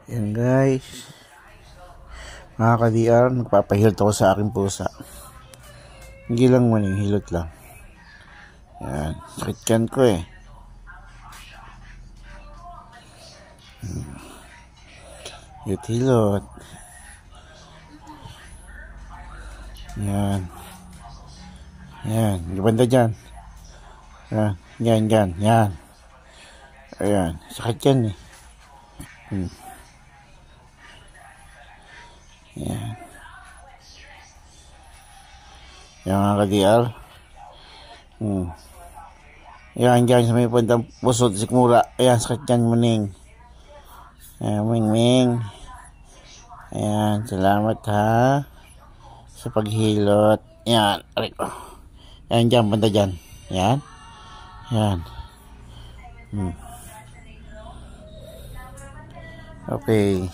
Yan guys, mga ka-DR, magpapahilot ako sa aking pusa. Hindi lang maning hilot lang. Yan, sakit yan ko eh. Hilot. Yan. Yan, banda dyan. Yan. Yan. Ayan, sakit yan eh. Yan. Yan mga ka-DR. Yan dyan sa may puntang pusod, sikmura. Ayan, sakit yan maning. Ayan, ming. Ayan, salamat ha sa paghilot. Yan, aray ko. Ayan dyan, banda dyan. Yan. Yan. Okay.